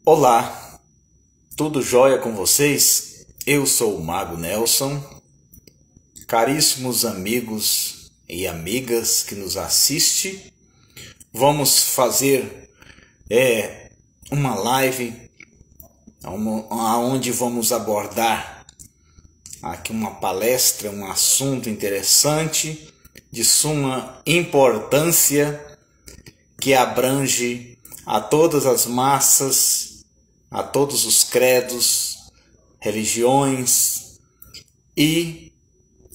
Olá, tudo jóia com vocês? Eu sou o Mago Nelson. Caríssimos amigos e amigas que nos assistem, vamos fazer uma live onde vamos abordar aqui uma palestra, um assunto interessante, de suma importância, que abrange a todas as massas, a todos os credos, religiões e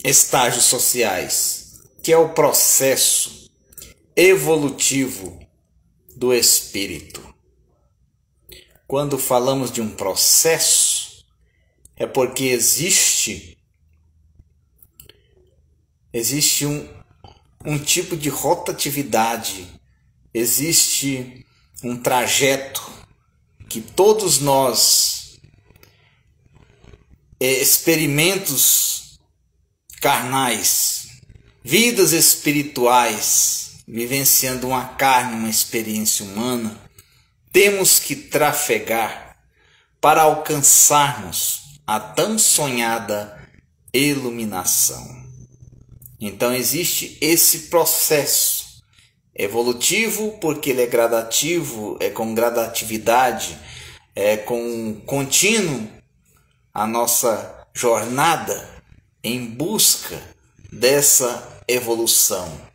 estágios sociais, que é o processo evolutivo do espírito. Quando falamos de um processo, é porque existe um tipo de rotatividade, existe um trajeto que todos nós, experimentos carnais, vidas espirituais, vivenciando uma carne, uma experiência humana, temos que trafegar para alcançarmos a tão sonhada iluminação. Então existe esse processo evolutivo, porque ele é gradativo, é com gradatividade, é com contínuo a nossa jornada em busca dessa evolução.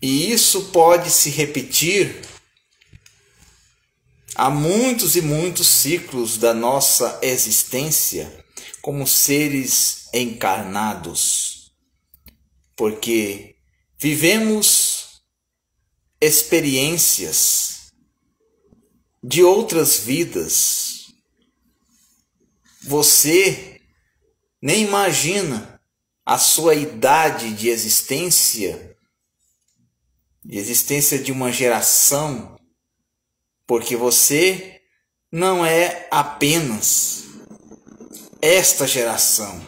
E isso pode se repetir há muitos e muitos ciclos da nossa existência como seres encarnados, porque vivemos experiências de outras vidas. Você nem imagina a sua idade de existência de uma geração, porque você não é apenas esta geração,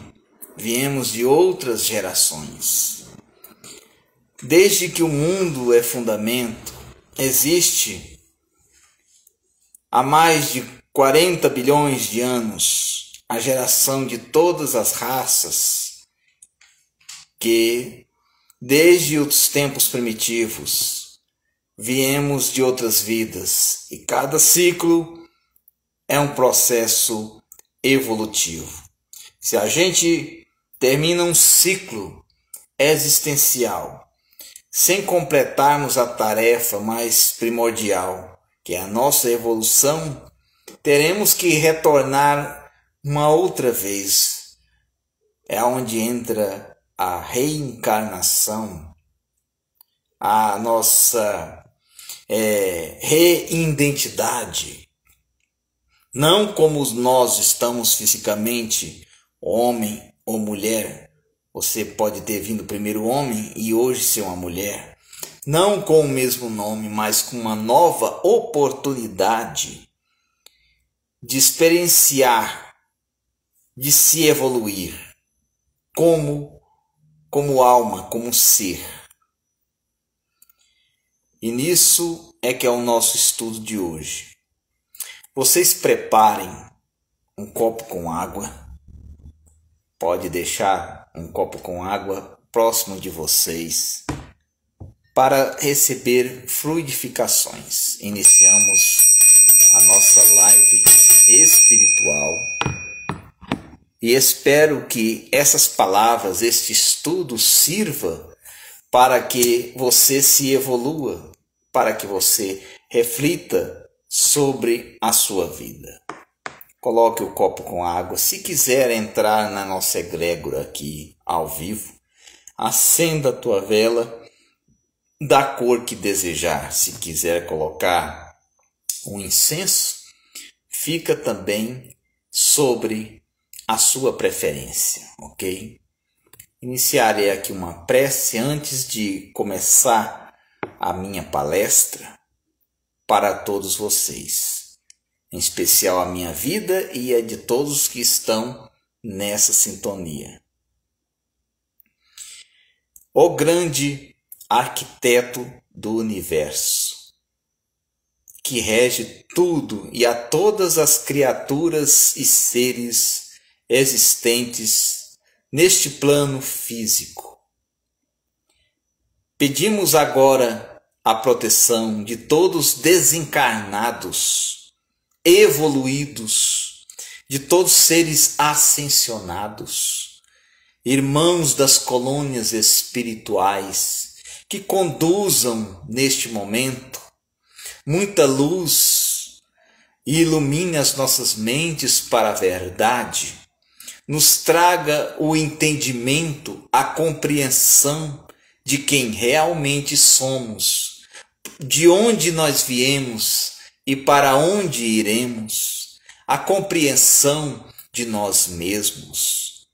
viemos de outras gerações. Desde que o mundo é fundamento, existe há mais de 40 bilhões de anos a geração de todas as raças que, desde os tempos primitivos, viemos de outras vidas, e cada ciclo é um processo evolutivo. Se a gente termina um ciclo existencial sem completarmos a tarefa mais primordial, que é a nossa evolução, teremos que retornar uma outra vez. É onde entra a reencarnação, a nossa reidentidade. Não como nós estamos fisicamente, homem ou mulher. Você pode ter vindo primeiro homem e hoje ser uma mulher. Não com o mesmo nome, mas com uma nova oportunidade de experienciar, de se evoluir como alma, como ser. E nisso é que é o nosso estudo de hoje. Vocês preparem um copo com água. Pode deixar um copo com água próximo de vocês para receber fluidificações. Iniciamos a nossa live espiritual e espero que essas palavras, este estudo sirva para que você se evolua, para que você reflita sobre a sua vida. Coloque o copo com água. Se quiser entrar na nossa egrégora aqui ao vivo, acenda a tua vela da cor que desejar. Se quiser colocar um incenso, fica também sobre a sua preferência, ok? Iniciarei aqui uma prece antes de começar a minha palestra para todos vocês, em especial a minha vida e a de todos que estão nessa sintonia. O grande arquiteto do universo, que rege tudo e a todas as criaturas e seres existentes neste plano físico. Pedimos agora a proteção de todos desencarnados, evoluídos, de todos seres ascensionados, irmãos das colônias espirituais, que conduzam neste momento muita luz e ilumine as nossas mentes para a verdade, nos traga o entendimento, a compreensão de quem realmente somos, de onde nós viemos e para onde iremos, a compreensão de nós mesmos.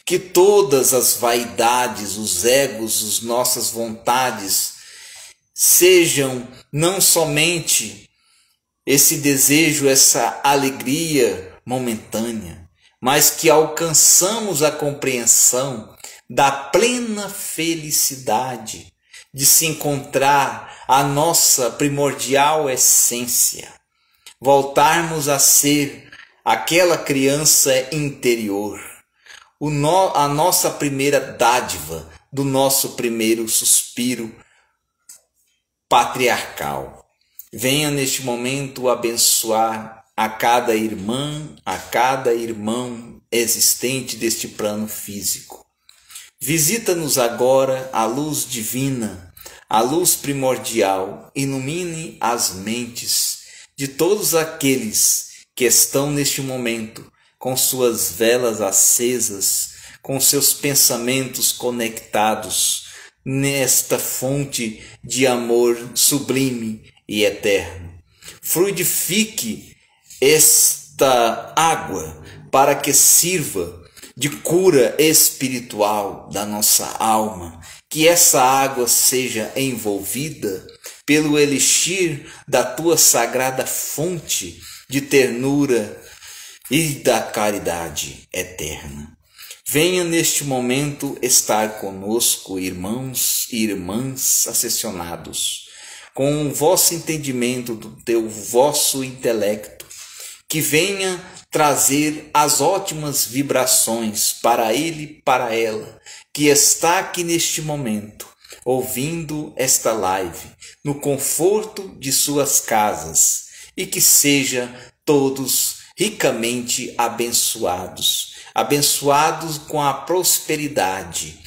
Que todas as vaidades, os egos, as nossas vontades sejam não somente esse desejo, essa alegria momentânea, mas que alcançamos a compreensão da plena felicidade de se encontrar a nossa primordial essência, voltarmos a ser aquela criança interior, a nossa primeira dádiva do nosso primeiro suspiro patriarcal. Venha neste momento abençoar a cada irmã, a cada irmão existente deste plano físico. Visita-nos agora a luz divina, a luz primordial, ilumine as mentes de todos aqueles que estão neste momento com suas velas acesas, com seus pensamentos conectados nesta fonte de amor sublime e eterno. Fluidifique esta água para que sirva de cura espiritual da nossa alma, que essa água seja envolvida pelo elixir da tua sagrada fonte de ternura e da caridade eterna. Venha neste momento estar conosco, irmãos e irmãs ascensionados, com o vosso entendimento do vosso intelecto, que venha trazer as ótimas vibrações para ele, para ela, que está aqui neste momento, ouvindo esta live, no conforto de suas casas, e que seja todos ricamente abençoados, abençoados com a prosperidade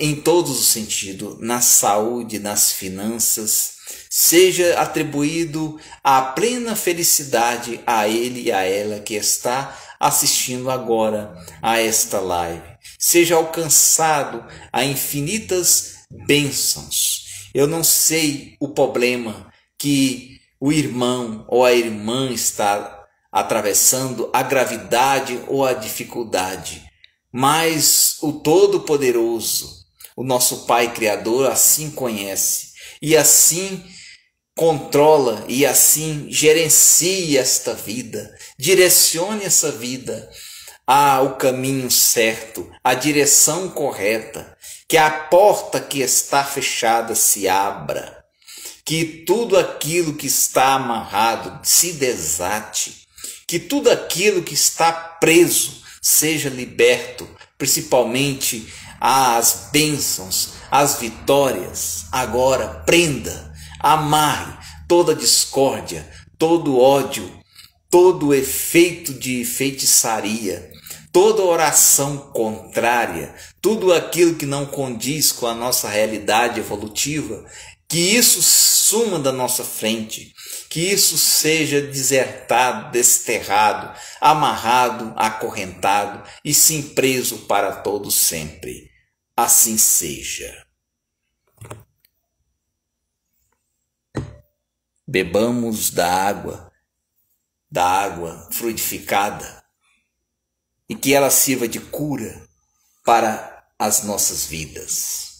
em todos os sentidos, na saúde, nas finanças. Seja atribuído a plena felicidade a ele e a ela que está assistindo agora a esta live. Seja alcançado a infinitas bênçãos. Eu não sei o problema que o irmão ou a irmã está atravessando, a gravidade ou a dificuldade, mas o Todo-Poderoso, o nosso Pai Criador, assim conhece e assim controla e assim gerencia esta vida, direcione essa vida ao caminho certo, à direção correta, que a porta que está fechada se abra, que tudo aquilo que está amarrado se desate, que tudo aquilo que está preso seja liberto, principalmente as bênçãos, as vitórias. Agora prenda, amarre toda discórdia, todo ódio, todo efeito de feitiçaria, toda oração contrária, tudo aquilo que não condiz com a nossa realidade evolutiva, que isso suma da nossa frente, que isso seja desertado, desterrado, amarrado, acorrentado e sim preso para todo sempre. Assim seja. Bebamos da água fluidificada, e que ela sirva de cura para as nossas vidas.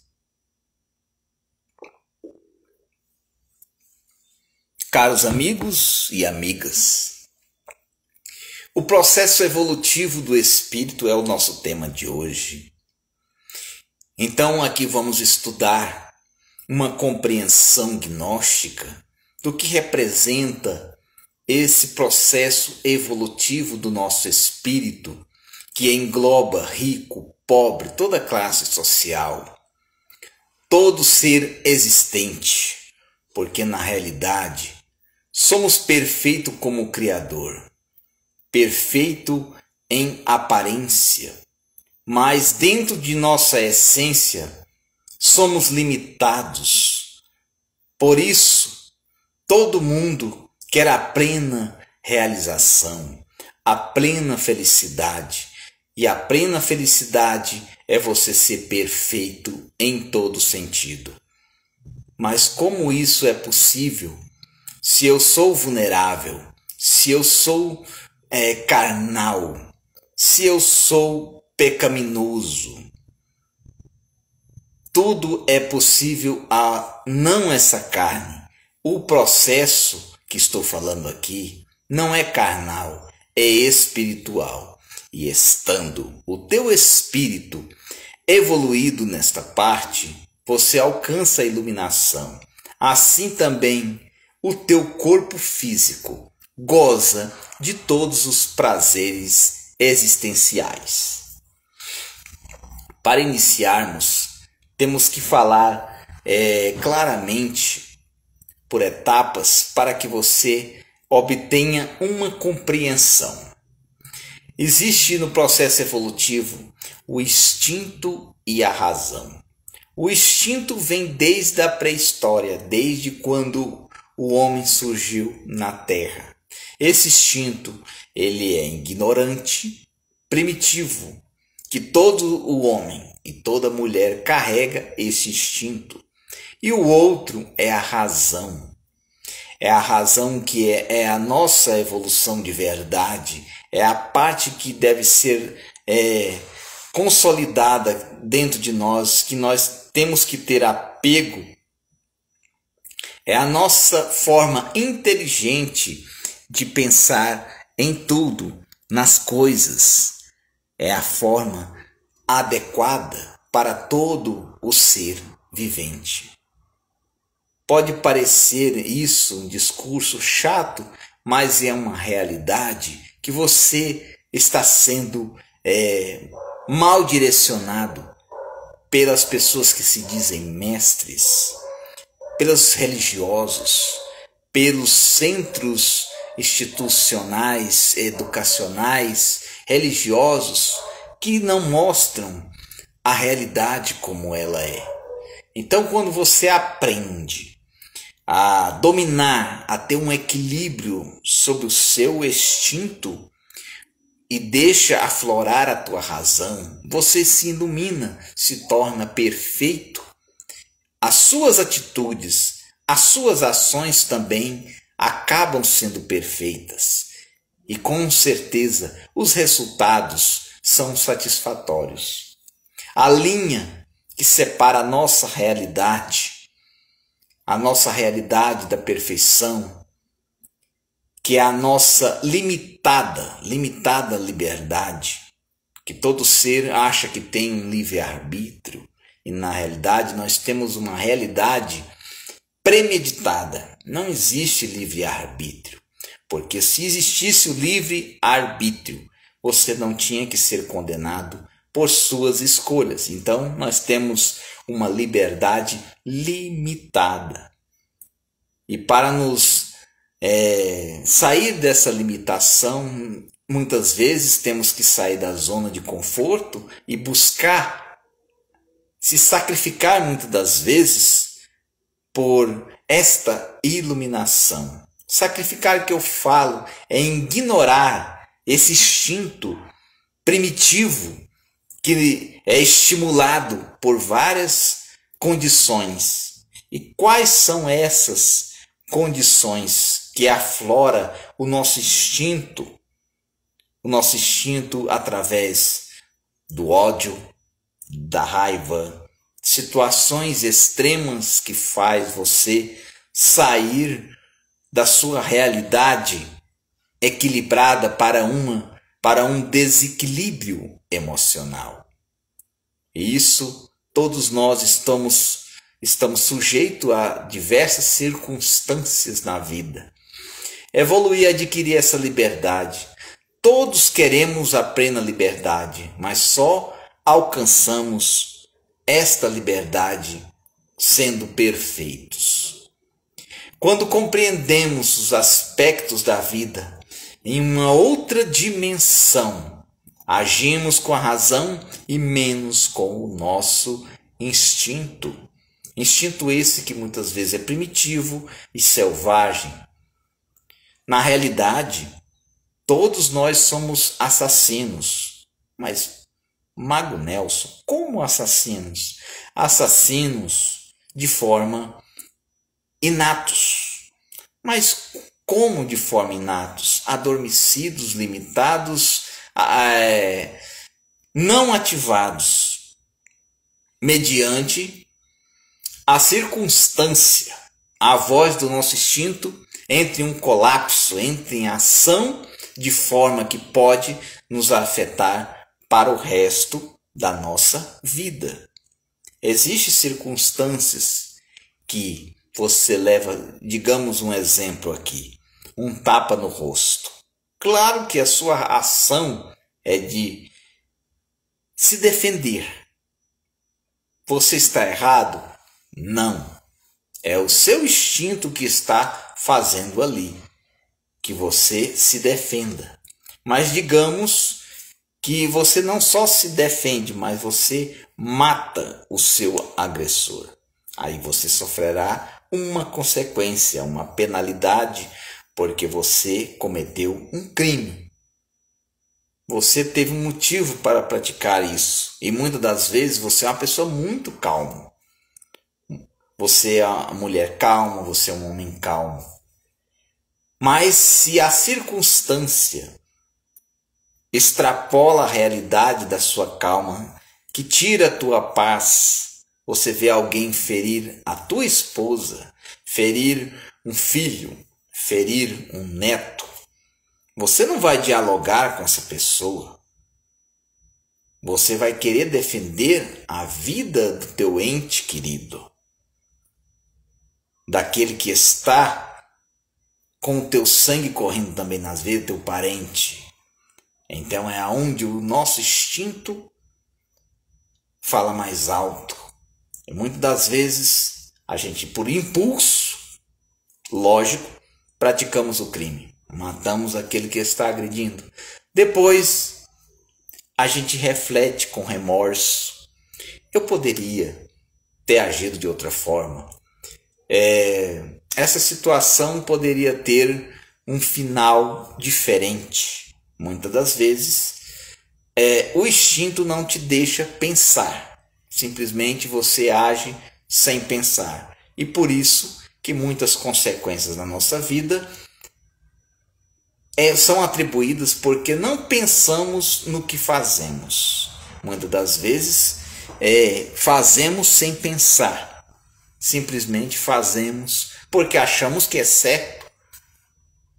Caros amigos e amigas, o processo evolutivo do espírito é o nosso tema de hoje. Então aqui vamos estudar uma compreensão gnóstica do que representa esse processo evolutivo do nosso espírito, que engloba rico, pobre, toda classe social, todo ser existente, porque na realidade somos perfeitos como o Criador, perfeito em aparência, mas dentro de nossa essência somos limitados. Por isso, todo mundo quer a plena realização, a plena felicidade. E a plena felicidade é você ser perfeito em todo sentido. Mas como isso é possível se eu sou vulnerável, se eu sou carnal, se eu sou pecaminoso? Tudo é possível a não essa carne. O processo que estou falando aqui não é carnal, é espiritual. E estando o teu espírito evoluído nesta parte, você alcança a iluminação. Assim também o teu corpo físico goza de todos os prazeres existenciais. Para iniciarmos, temos que falar claramente por etapas para que você obtenha uma compreensão. Existe no processo evolutivo o instinto e a razão. O instinto vem desde a pré-história, desde quando o homem surgiu na Terra. Esse instinto, ele é ignorante, primitivo, que todo o homem e toda mulher carrega esse instinto. E o outro é a razão. É a razão que é a nossa evolução de verdade, é a parte que deve ser consolidada dentro de nós, que nós temos que ter apego. É a nossa forma inteligente de pensar em tudo, nas coisas. É a forma adequada para todo o ser vivente. Pode parecer isso um discurso chato, mas é uma realidade que você está sendo mal direcionado pelas pessoas que se dizem mestres, pelos religiosos, pelos centros institucionais, educacionais, religiosos, que não mostram a realidade como ela é. Então, quando você aprende a dominar, a ter um equilíbrio sobre o seu instinto e deixa aflorar a tua razão, você se ilumina, se torna perfeito. As suas atitudes, as suas ações também acabam sendo perfeitas. E com certeza os resultados são satisfatórios. A linha que separa a nossa realidade da perfeição, que é a nossa limitada liberdade, que todo ser acha que tem um livre-arbítrio, e na realidade nós temos uma realidade premeditada. Não existe livre-arbítrio, porque se existisse o livre-arbítrio, você não tinha que ser condenado por suas escolhas. Então nós temos uma liberdade limitada. E para nos sair dessa limitação, muitas vezes temos que sair da zona de conforto e buscar se sacrificar muitas das vezes por esta iluminação. Sacrificar, que eu falo, é ignorar esse instinto primitivo que é estimulado por várias condições. E quais são essas condições que aflora o nosso instinto? O nosso instinto através do ódio, da raiva, situações extremas que faz você sair da sua realidade equilibrada para um desequilíbrio emocional. E isso todos nós estamos estamos sujeitos a diversas circunstâncias na vida. Evoluir e adquirir essa liberdade. Todos queremos a plena liberdade, mas só alcançamos esta liberdade sendo perfeitos. Quando compreendemos os aspectos da vida em uma outra dimensão, agimos com a razão e menos com o nosso instinto. Instinto esse que muitas vezes é primitivo e selvagem. Na realidade, todos nós somos assassinos. Mas, Mago Nelson, como assassinos? Assassinos de forma inatos. Mas como de forma inatos? Adormecidos, limitados, não ativados, mediante a circunstância, a voz do nosso instinto entre um colapso, entre em ação, de forma que pode nos afetar para o resto da nossa vida. Existem circunstâncias que você leva, digamos um exemplo aqui, um tapa no rosto. Claro que a sua ação é de se defender. Você está errado? Não. É o seu instinto que está fazendo ali que você se defenda. Mas digamos que você não só se defende, mas você mata o seu agressor. Aí você sofrerá uma consequência, uma penalidade, porque você cometeu um crime. Você teve um motivo para praticar isso. E muitas das vezes você é uma pessoa muito calma. Você é uma mulher calma, você é um homem calmo. Mas se a circunstância extrapola a realidade da sua calma, que tira a tua paz, você vê alguém ferir a tua esposa, ferir um filho, ferir um neto, você não vai dialogar com essa pessoa. Você vai querer defender a vida do teu ente querido, daquele que está com o teu sangue correndo também nas veias, teu parente. Então é aonde o nosso instinto fala mais alto. E muitas das vezes a gente, por impulso, lógico, praticamos o crime. Matamos aquele que está agredindo. Depois a gente reflete com remorso. Eu poderia ter agido de outra forma. Essa situação poderia ter um final diferente. Muitas das vezes, o instinto não te deixa pensar. Simplesmente você age sem pensar. E por isso que muitas consequências na nossa vida são atribuídas porque não pensamos no que fazemos. Muitas das vezes, fazemos sem pensar. Simplesmente fazemos porque achamos que é certo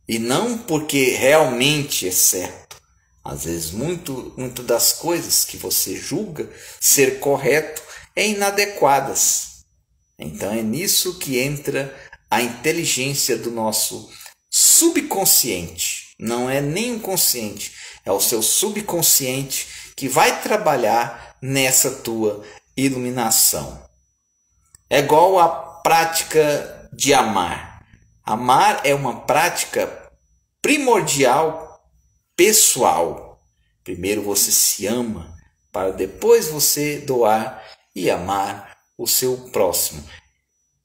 e não porque realmente é certo. Às vezes, muito das coisas que você julga ser correto é inadequadas. Então é nisso que entra a inteligência do nosso subconsciente. Não é nem o consciente, é o seu subconsciente que vai trabalhar nessa tua iluminação. É igual a prática de amar. Amar é uma prática primordial, pessoal. Primeiro você se ama, para depois você doar e amar o seu próximo.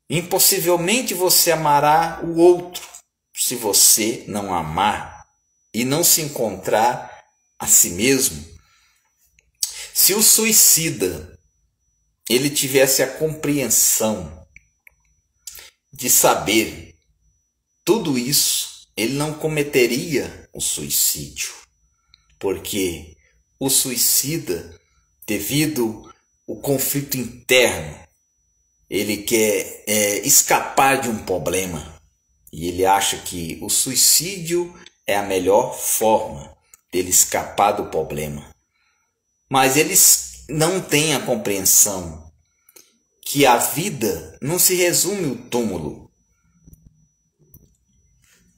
Impossivelmente você amará o outro se você não amar e não se encontrar a si mesmo. Se o suicida ele tivesse a compreensão de saber tudo isso, ele não cometeria o suicídio. Porque o suicida, devido ao conflito interno, ele quer escapar de um problema. E ele acha que o suicídio é a melhor forma dele escapar do problema. Mas eles não têm a compreensão que a vida não se resume ao túmulo.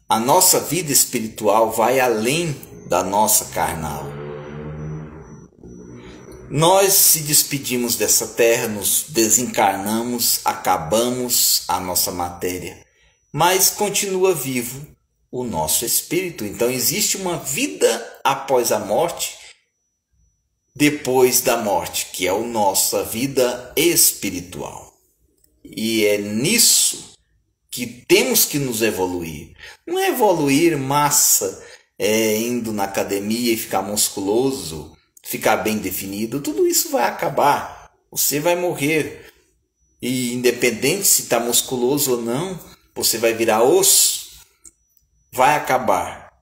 A nossa vida espiritual vai além da nossa carnal. Nós se despedimos dessa terra, nos desencarnamos, acabamos a nossa matéria, mas continua vivo o nosso espírito. Então existe uma vida após a morte, depois da morte, que é a nossa vida espiritual. E é nisso que temos que nos evoluir. Não é evoluir massa, indo na academia e ficar musculoso, ficar bem definido. Tudo isso vai acabar. Você vai morrer. E independente se está musculoso ou não, você vai virar osso. Vai acabar.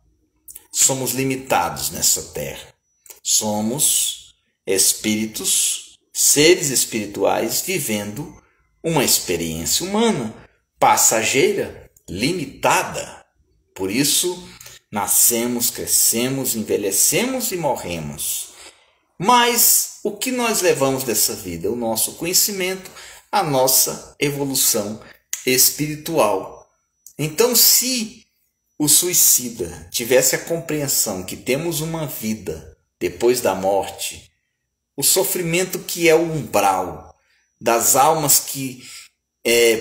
Somos limitados nessa terra. Somos espíritos, seres espirituais vivendo uma experiência humana, passageira, limitada. Por isso, nascemos, crescemos, envelhecemos e morremos. Mas o que nós levamos dessa vida? O nosso conhecimento, a nossa evolução espiritual. Então, se o suicida tivesse a compreensão que temos uma vida depois da morte, o sofrimento que é o umbral das almas que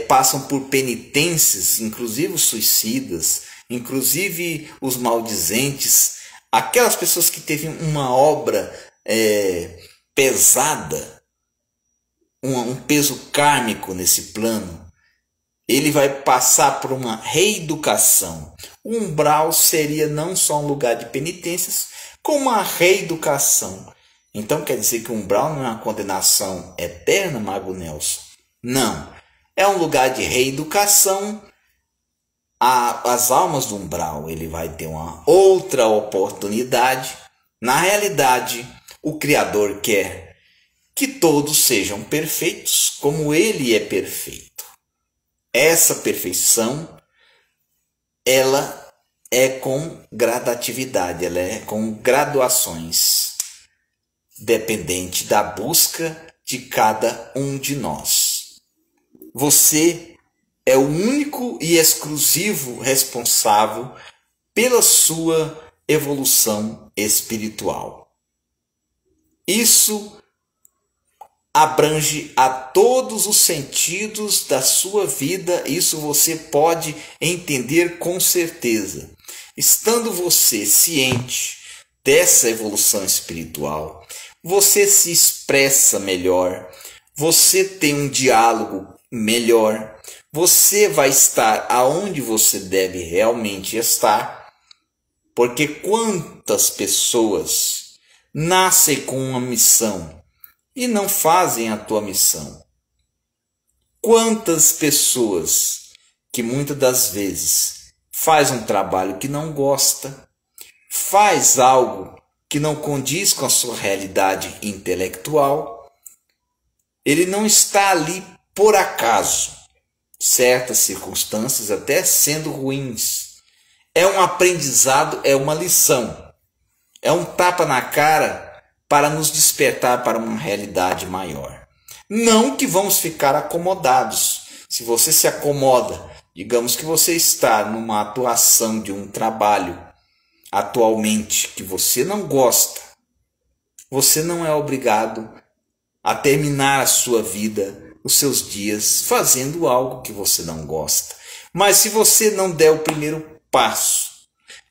passam por penitências, inclusive os suicidas, inclusive os maldizentes, aquelas pessoas que teve uma obra pesada, um peso kármico nesse plano, ele vai passar por uma reeducação. O umbral seria não só um lugar de penitências, como uma reeducação. Então quer dizer que o umbral não é uma condenação eterna, Mago Nelson? Não. É um lugar de reeducação. As almas do umbral, ele vai ter uma outra oportunidade. Na realidade, o Criador quer que todos sejam perfeitos, como Ele é perfeito. Essa perfeição, ela é com gradatividade, ela é com graduações, dependente da busca de cada um de nós. Você é o único e exclusivo responsável pela sua evolução espiritual. Isso abrange a todos os sentidos da sua vida, isso você pode entender com certeza. Estando você ciente dessa evolução espiritual, você se expressa melhor, você tem um diálogo melhor, você vai estar aonde você deve realmente estar, porque quantas pessoas nascem com uma missão e não fazem a tua missão? Quantas pessoas que muitas das vezes faz um trabalho que não gosta, faz algo que não condiz com a sua realidade intelectual, ele não está ali por acaso. Certas circunstâncias até sendo ruins, é um aprendizado, é uma lição, é um tapa na cara para nos despertar para uma realidade maior. Não que vamos ficar acomodados. Se você se acomoda, digamos que você está numa atuação de um trabalho atualmente que você não gosta, você não é obrigado a terminar a sua vida, os seus dias, fazendo algo que você não gosta. Mas se você não der o primeiro passo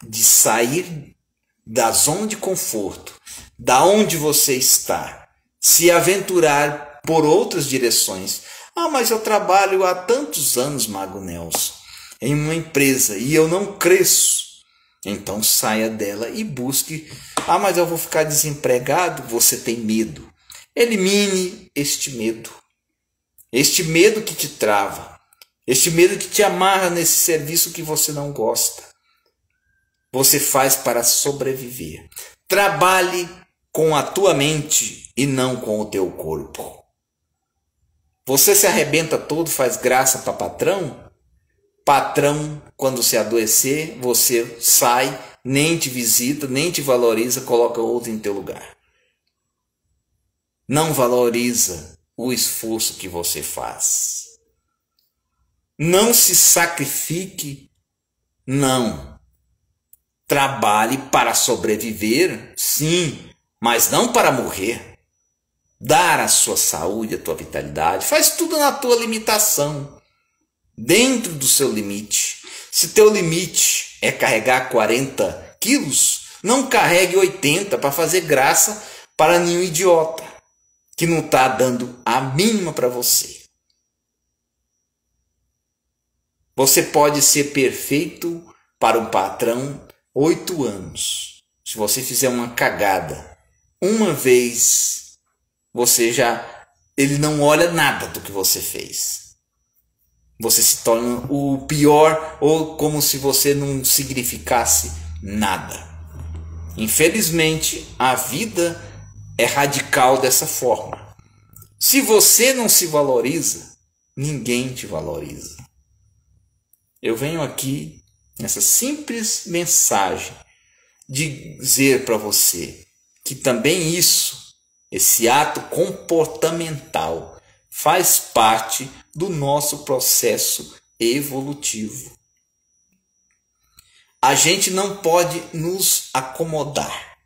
de sair da zona de conforto, da onde você está, se aventurar por outras direções. Mas eu trabalho há tantos anos, Mago Nelson, em uma empresa e eu não cresço. Então saia dela e busque. Mas eu vou ficar desempregado. Você tem medo. Elimine este medo. Este medo que te trava. Este medo que te amarra nesse serviço que você não gosta. Você faz para sobreviver. Trabalhe com a tua mente e não com o teu corpo. Você se arrebenta todo, faz graça para patrão? Patrão, quando se adoecer, você sai, nem te visita, nem te valoriza, coloca outro em teu lugar. Não valoriza o esforço que você faz. Não se sacrifique, não. Trabalhe para sobreviver, sim, mas não para morrer. Dar a sua saúde, a tua vitalidade, faz tudo na tua limitação, dentro do seu limite. Se teu limite é carregar 40 quilos, não carregue 80 para fazer graça para nenhum idiota que não está dando a mínima para você. Você pode ser perfeito para um patrão 8 anos. Se você fizer uma cagada uma vez, ele não olha nada do que você fez. Você se torna o pior, ou como se você não significasse nada. Infelizmente, a vida é radical dessa forma. Se você não se valoriza, ninguém te valoriza. Eu venho aqui nessa simples mensagem dizer para você que também esse ato comportamental, faz parte do nosso processo evolutivo. A gente não pode nos acomodar.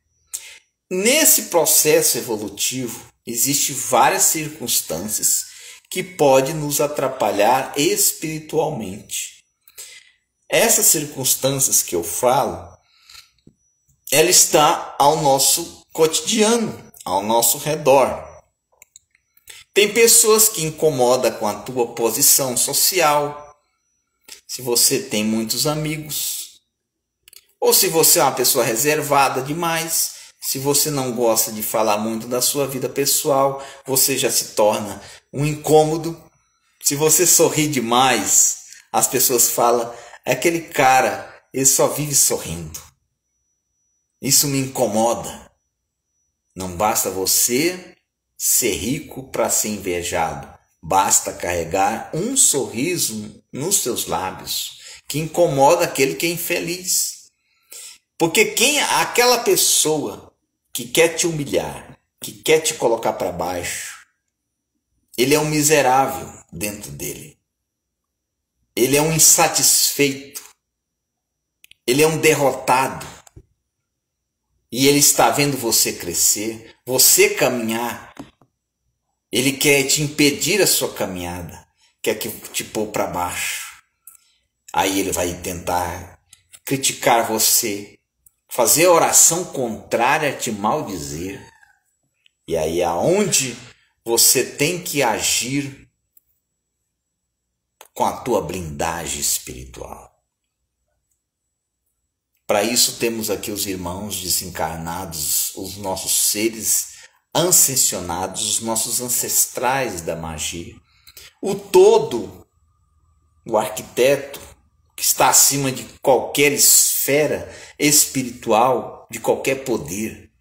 Nesse processo evolutivo, existem várias circunstâncias que podem nos atrapalhar espiritualmente. Essas circunstâncias que eu falo, ela está ao nosso cotidiano, ao nosso redor. Tem pessoas que incomodam com a tua posição social, se você tem muitos amigos, ou se você é uma pessoa reservada demais, se você não gosta de falar muito da sua vida pessoal, você já se torna um incômodo. Se você sorri demais, as pessoas falam, é aquele cara, ele só vive sorrindo. Isso me incomoda. Não basta você ser rico para ser invejado. Basta carregar um sorriso nos seus lábios, que incomoda aquele que é infeliz. Porque aquela pessoa que quer te humilhar, que quer te colocar para baixo, ele é um miserável dentro dele. Ele é um insatisfeito. Ele é um derrotado. E ele está vendo você crescer, você caminhar. Ele quer te impedir a sua caminhada, quer que te pôr para baixo. Aí ele vai tentar criticar você, fazer oração contrária, te maldizer. E aí aonde você tem que agir com a tua blindagem espiritual. Para isso temos aqui os irmãos desencarnados, os nossos seres ascensionados, os nossos ancestrais da magia. O todo, o arquiteto, que está acima de qualquer esfera espiritual, de qualquer poder.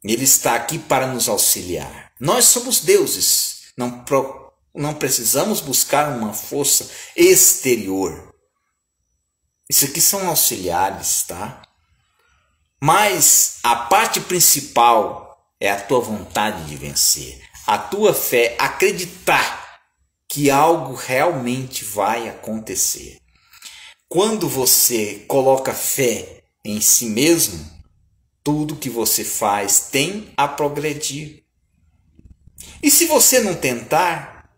Ele está aqui para nos auxiliar. Nós somos deuses, não precisamos buscar uma força exterior. Isso aqui são auxiliares, tá? Mas a parte principal é a tua vontade de vencer. A tua fé, acreditar que algo realmente vai acontecer. Quando você coloca fé em si mesmo, tudo que você faz tem a progredir. E se você não tentar,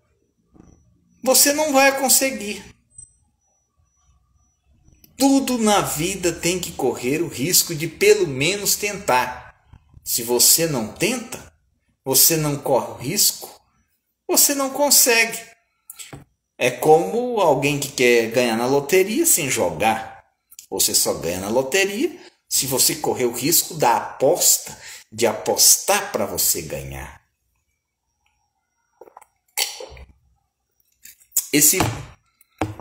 você não vai conseguir. Tudo na vida tem que correr o risco de pelo menos tentar. Se você não tenta, você não corre o risco, você não consegue. É como alguém que quer ganhar na loteria sem jogar. Você só ganha na loteria se você correr o risco da aposta, de apostar para você ganhar. Esse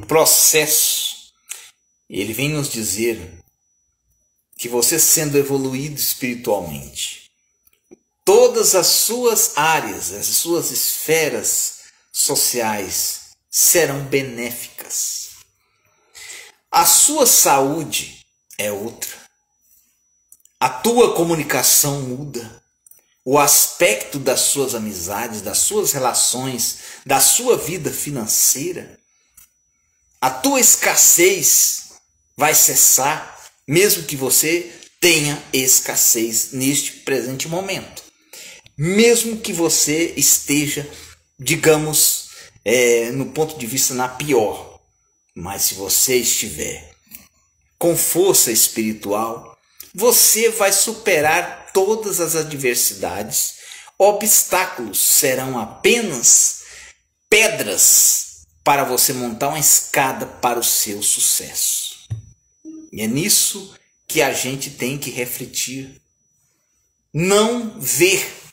processo, ele vem nos dizer que você sendo evoluído espiritualmente, todas as suas áreas, as suas esferas sociais serão benéficas. A sua saúde é outra. A tua comunicação muda. o aspecto das suas amizades, das suas relações, da sua vida financeira, a tua escassez vai cessar, mesmo que você tenha escassez neste presente momento. Mesmo que você esteja, digamos, no ponto de vista na pior, mas se você estiver com força espiritual, você vai superar todas as adversidades. Obstáculos serão apenas pedras para você montar uma escada para o seu sucesso. E é nisso que a gente tem que refletir. Não ver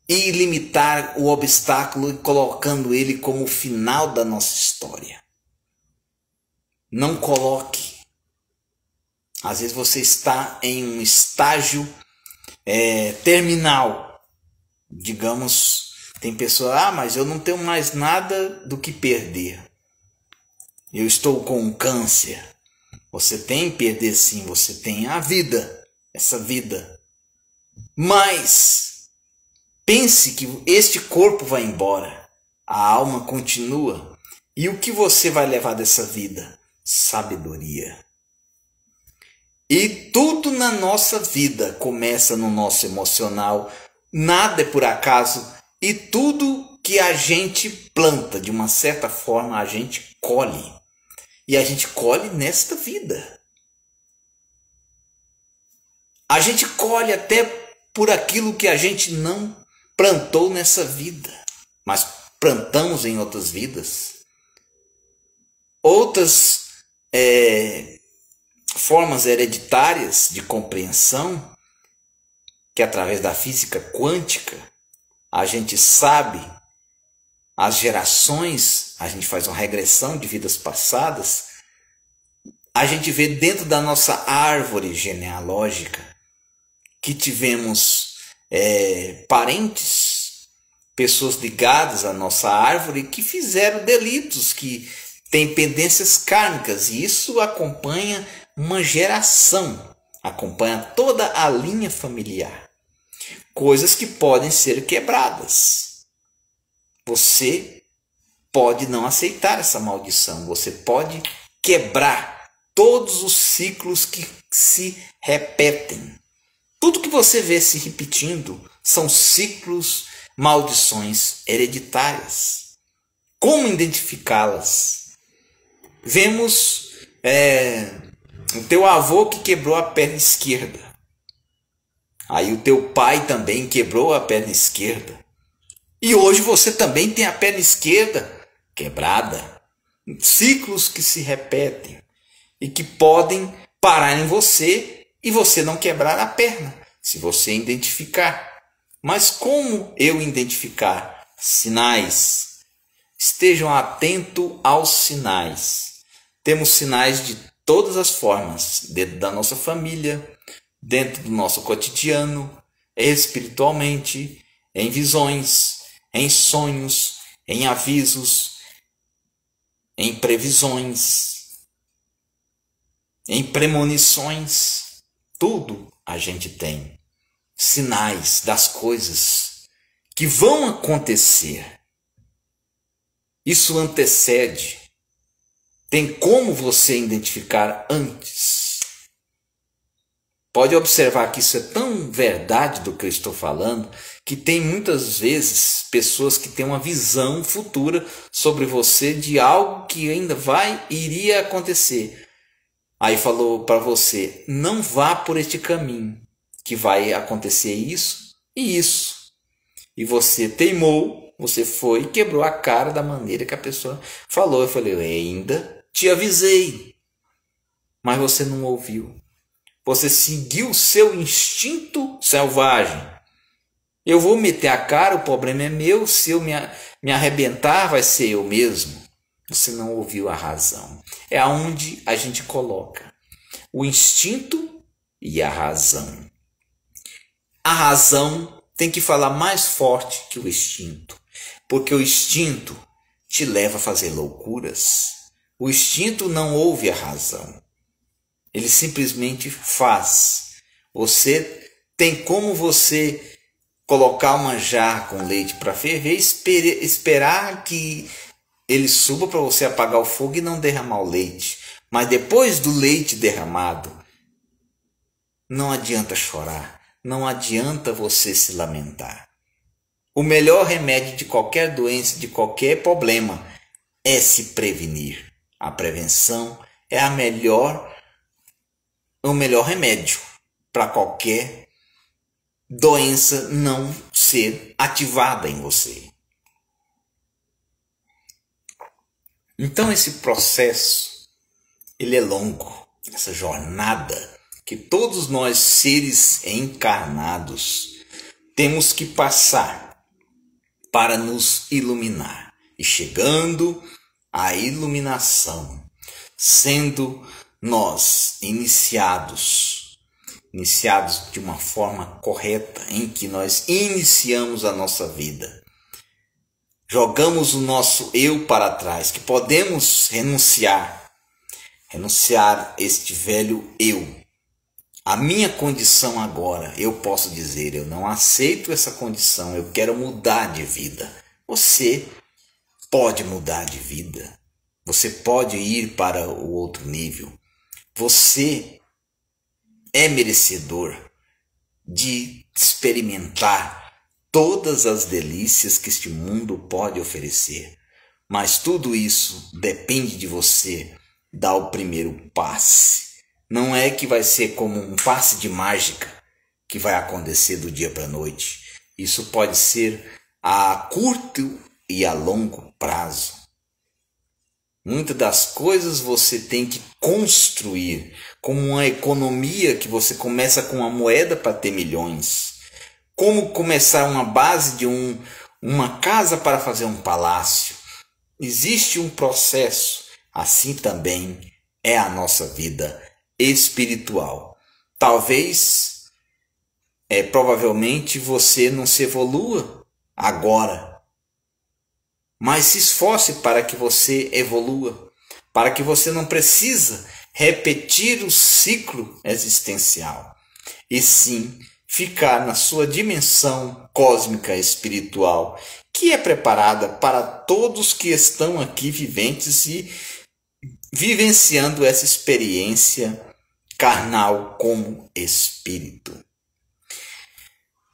e limitar o obstáculo e colocando ele como o final da nossa história. Não coloque. Às vezes você está em um estágio terminal. Digamos, tem pessoa, mas eu não tenho mais nada do que perder. Eu estou com um câncer. Você tem que perder sim, você tem a vida, essa vida. Mas pense que este corpo vai embora, a alma continua. E o que você vai levar dessa vida? Sabedoria. E tudo na nossa vida começa no nosso emocional, nada é por acaso, e tudo que a gente planta, de uma certa forma, a gente colhe. E a gente colhe nesta vida. A gente colhe até por aquilo que a gente não plantou nessa vida, mas plantamos em outras vidas. Outras formas hereditárias de compreensão, que através da física quântica, a gente sabe as gerações, a gente faz uma regressão de vidas passadas, a gente vê dentro da nossa árvore genealógica que tivemos parentes, pessoas ligadas à nossa árvore que fizeram delitos, que têm pendências kármicas, e isso acompanha uma geração, acompanha toda a linha familiar. Coisas que podem ser quebradas. Você pode não aceitar essa maldição, você pode quebrar todos os ciclos que se repetem. Tudo que você vê se repetindo são ciclos, maldições hereditárias. Como identificá-las? Vemos o teu avô que quebrou a perna esquerda. Aí o teu pai também quebrou a perna esquerda. E hoje você também tem a perna esquerda quebrada. Ciclos que se repetem e que podem parar em você e você não quebrar a perna, se você identificar. Mas como eu identificar sinais? Estejam atentos aos sinais. Temos sinais de todas as formas, dentro da nossa família, dentro do nosso cotidiano, espiritualmente, em visões, em sonhos, em avisos, em previsões, em premonições. Tudo a gente tem sinais das coisas que vão acontecer. Isso antecede. Tem como você identificar antes. Pode observar que isso é tão verdade do que eu estou falando, que tem muitas vezes pessoas que têm uma visão futura sobre você de algo que ainda iria acontecer. Aí falou para você, não vá por este caminho, que vai acontecer isso e isso. E você teimou, você foi e quebrou a cara da maneira que a pessoa falou. Eu falei, eu ainda te avisei, mas você não ouviu. Você seguiu o seu instinto selvagem. Eu vou meter a cara, o problema é meu, se eu me arrebentar vai ser eu mesmo. Você não ouviu a razão. É aonde a gente coloca o instinto e a razão. A razão tem que falar mais forte que o instinto, porque o instinto te leva a fazer loucuras. O instinto não ouve a razão. Ele simplesmente faz. Você tem como você colocar uma jarra com leite para ferver, esperar que ele suba para você apagar o fogo e não derramar o leite. Mas depois do leite derramado, não adianta chorar, não adianta você se lamentar. O melhor remédio de qualquer doença, de qualquer problema, é se prevenir. A prevenção é o melhor remédio para qualquer doença não ser ativada em você. Então esse processo, ele é longo, essa jornada que todos nós seres encarnados temos que passar para nos iluminar. E chegando à iluminação, sendo nós iniciados de uma forma correta, em que nós iniciamos a nossa vida. Jogamos o nosso eu para trás, que podemos renunciar este velho eu. A minha condição agora, eu posso dizer, eu não aceito essa condição, eu quero mudar de vida. Você pode mudar de vida. Você pode ir para o outro nível. Você é merecedor de experimentar todas as delícias que este mundo pode oferecer. Mas tudo isso depende de você dar o primeiro passe. Não é que vai ser como um passe de mágica que vai acontecer do dia para a noite. Isso pode ser a curto e a longo prazo. Muitas das coisas você tem que construir, como uma economia que você começa com uma moeda para ter milhões. Como começar uma base de uma casa para fazer um palácio. Existe um processo, assim também é a nossa vida espiritual. Talvez, provavelmente você não se evolua agora, mas se esforce para que você evolua, para que você não precisa repetir o ciclo existencial, e sim ficar na sua dimensão cósmica espiritual, que é preparada para todos que estão aqui viventes e vivenciando essa experiência carnal como espírito.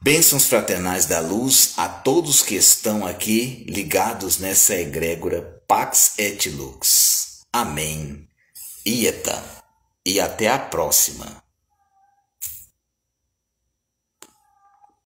Bênçãos fraternais da luz a todos que estão aqui ligados nessa egrégora Pax et Lux. Amém. Ieta. E até a próxima.